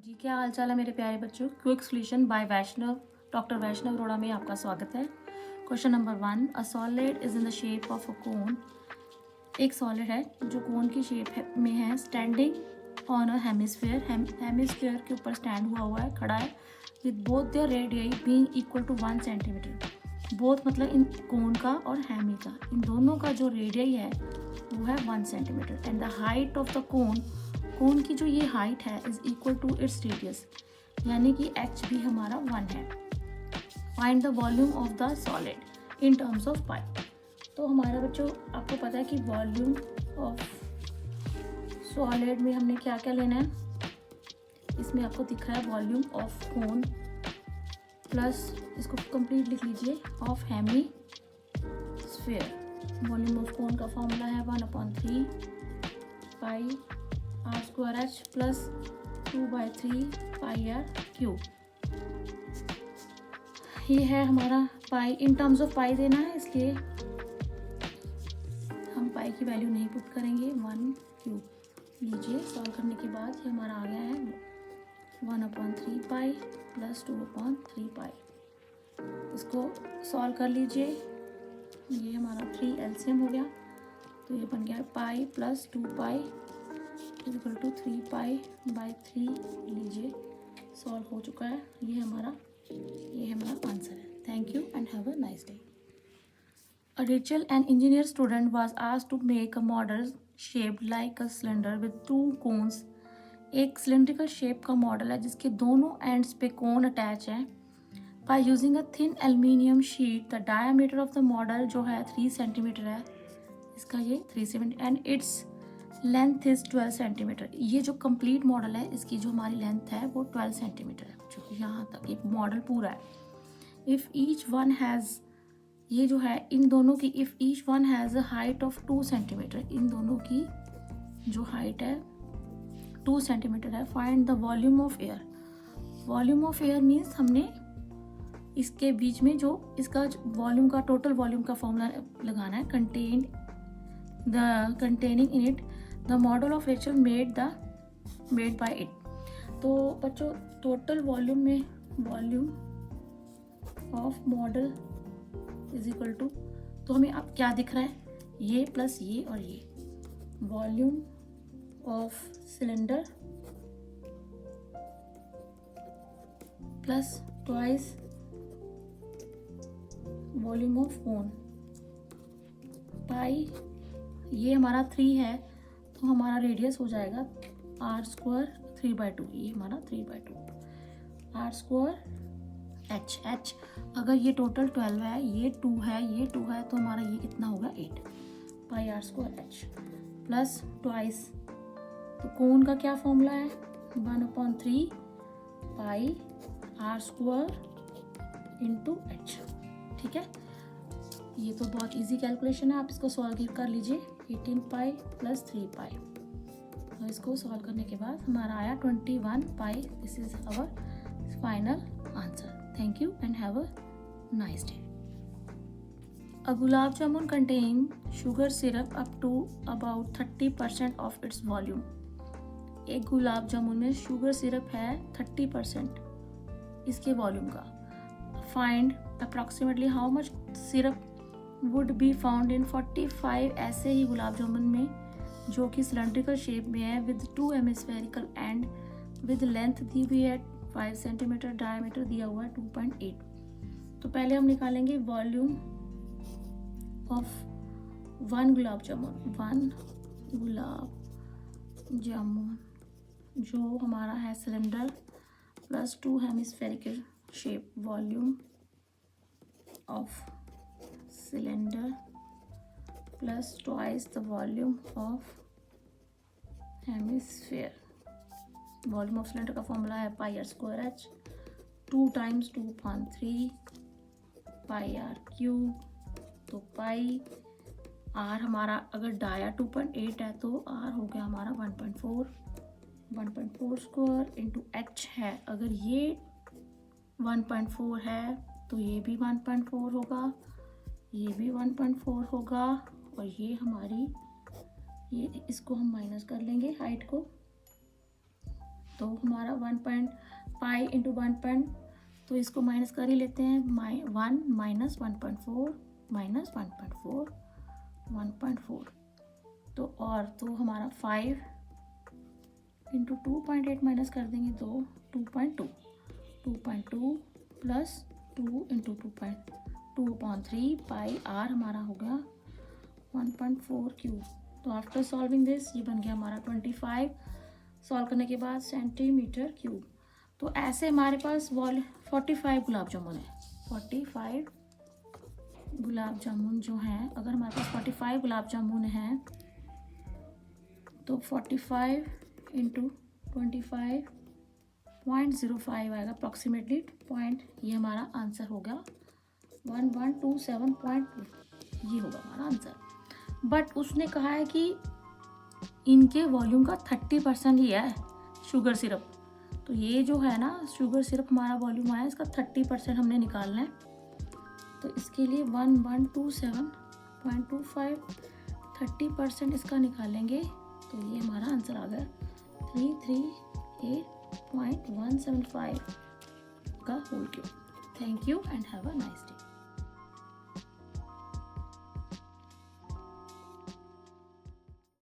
जी, क्या हाल चाल है मेरे प्यारे बच्चों। Quick solution by Vaishnav, doctor Vaishnav Arora में आपका स्वागत है। Question number 1, a solid is in the shape of a cone. एक सॉलिड है जो कोन की शेप में है, standing on a hemisphere, hemisphere के ऊपर स्टैंड हुआ है, खड़ा है, with both their radii being equal to 1 centimetre. Both मतलब इन कोन का और हेमी का, इन दोनों का जो रेडियई है वो है 1 centimetre. And the height of the cone की जो ये हाइट है is equal to its radius, यानी कि एच भी हमारा 1 है। Find the volume of the solid in terms of pi. तो हमारा बच्चों आपको पता है कि वॉल्यूम ऑफ सॉलिड में हमने क्या क्या लेना है। इसमें आपको दिख रहा है वॉल्यूम ऑफ कोन प्लस, इसको कंप्लीट लिख लीजिए, of hemisphere. Volume of cone का फॉर्मूला है 1/3 pi R square H plus 2/3 pi R cube. ये है हमारा पाई, इन टर्म्स ऑफ पाई देना है, इसलिए हम पाई की वैल्यू नहीं पुट करेंगे। 1 क्यूब लीजिए। सॉल्व करने के बाद ये हमारा आ गया है 1/3 पाई प्लस 2/3 पाई। इसको सॉल्व कर लीजिए। ये हमारा 3 एलसीएम हो गया, तो ये बन गया pi plus 2 pi equal to 3 pi by 3 लीजिए। सॉल्व हो चुका है। ये हमारा आंसर है। Thank you and have a nice day. A Rachel, an engineer student, was asked to make a model shaped like a cylinder with 2 cones. एक cylindrical shape का model है जिसके दोनों एंड्स पे कोन अटैच है। By using a thin aluminium sheet, the diameter of the model जो है 3 centimetre है, इसका ये 3 centimetre and its length is 12 centimetre. ये जो कंप्लीट मॉडल है इसकी जो हमारी लेंथ है वो 12 सेंटीमीटर है। जो यहाँ तक एक मॉडल पूरा है। इफ़ ईच वन हैज़, ये जो है इन दोनों की, if each one has a height of 2 centimetre, इन दोनों की जो हाइट है 2 सेंटीमीटर है। Find the volume of air. Volume of air means हमने इसके बीच में जो इसका वॉल्यूम का, टोटल वॉल्यूम का फॉर्मूला लगाना है। containing in it the model of Rachel made by it। तो बच्चों टोटल वॉल्यूम में volume of model is equal to, तो हमें अब क्या दिख रहा है, ये प्लस ये और ये, volume of cylinder plus twice volume of cone pi. ये हमारा 3 है तो हमारा रेडियस हो जाएगा आर स्क्वायर 3/2। ये हमारा 3/2 आर स्क्वायर एच। अगर ये टोटल 12 है, ये 2 है, ये 2 है, तो हमारा ये कितना होगा 8 pi R square H plus twice. तो कोन का क्या फॉर्मूला है 1/3 pi R square into H. ठीक है, ये तो बहुत इजी कैलकुलेशन है, आप इसको सॉल्व कर लीजिए। 18 पाई प्लस 3 पाई, और इसको सॉल्व करने के बाद हमारा आया 21 pi. This is our final answer. Thank you and have a nice day. A gulab jamun contain sugar syrup up to about 30% of its volume। एक गुलाब जामुन में शुगर सिरप है 30% इसके वॉल्यूम का। Find approximately how much syrup would be found in 45 ऐसे ही गुलाब जामुन में जो कि cylindrical shape में है, with 2 hemispherical and with length दी हुई है 5 सेंटीमीटर, डायमीटर दिया हुआ है 2.8। तो पहले हम निकालेंगे वॉल्यूम ऑफ 1 गुलाब जामुन। 1 गुलाब जामुन जो हमारा है cylinder plus 2 hemispherical shape, volume of cylinder plus twice the volume of hemisphere। Volume of cylinder का फॉर्मूला है pi R square H 2 times 2/3 pi R cube. तो पाई आर हमारा अगर डाया 2.8 है तो आर हो गया हमारा 1.4 स्क्वायर इंटू एच है। अगर ये 1.4 है तो ये भी 1.4 होगा, ये भी 1.4 होगा, और ये हमारी, ये इसको हम माइनस कर लेंगे हाइट को, तो हमारा 1.5 इंटू 1. तो इसको माइनस कर ही लेते हैं. 1 माइनस 1.4 माइनस 1.4 1.4. तो और तो हमारा 5 इंटू 2.8 माइनस कर देंगे तो 2.2 प्लस 2 इंटू 2.2/3 पाई आर हमारा हो गया 1.4 क्यूब. तो आफ्टर सॉल्विंग दिस ये बन गया हमारा 25 सॉल्व करने के बाद सेंटीमीटर क्यूब. तो ऐसे हमारे पास 45 गुलाब जामुन है. 45 गुलाब जामुन जो हैं, अगर हमारे पास 45 गुलाब जामुन हैं तो 45 इंटू 25.05 आएगा अप्रॉक्सीमेटली पॉइंट. ये हमारा आंसर हो गया 1127 पॉइंट. ये होगा हमारा आंसर. बट उसने कहा है कि इनके वॉल्यूम का 30% ही है शुगर सिरप. तो ये जो है ना शुगर सिरप हमारा वॉल्यूम आया, इसका 30% हमने निकालना है. तो इसके लिए 1127.25 30% इसका निकालेंगे तो ये हमारा आंसर आ गया 338.175 का whole cube. Thank you and have a nice day.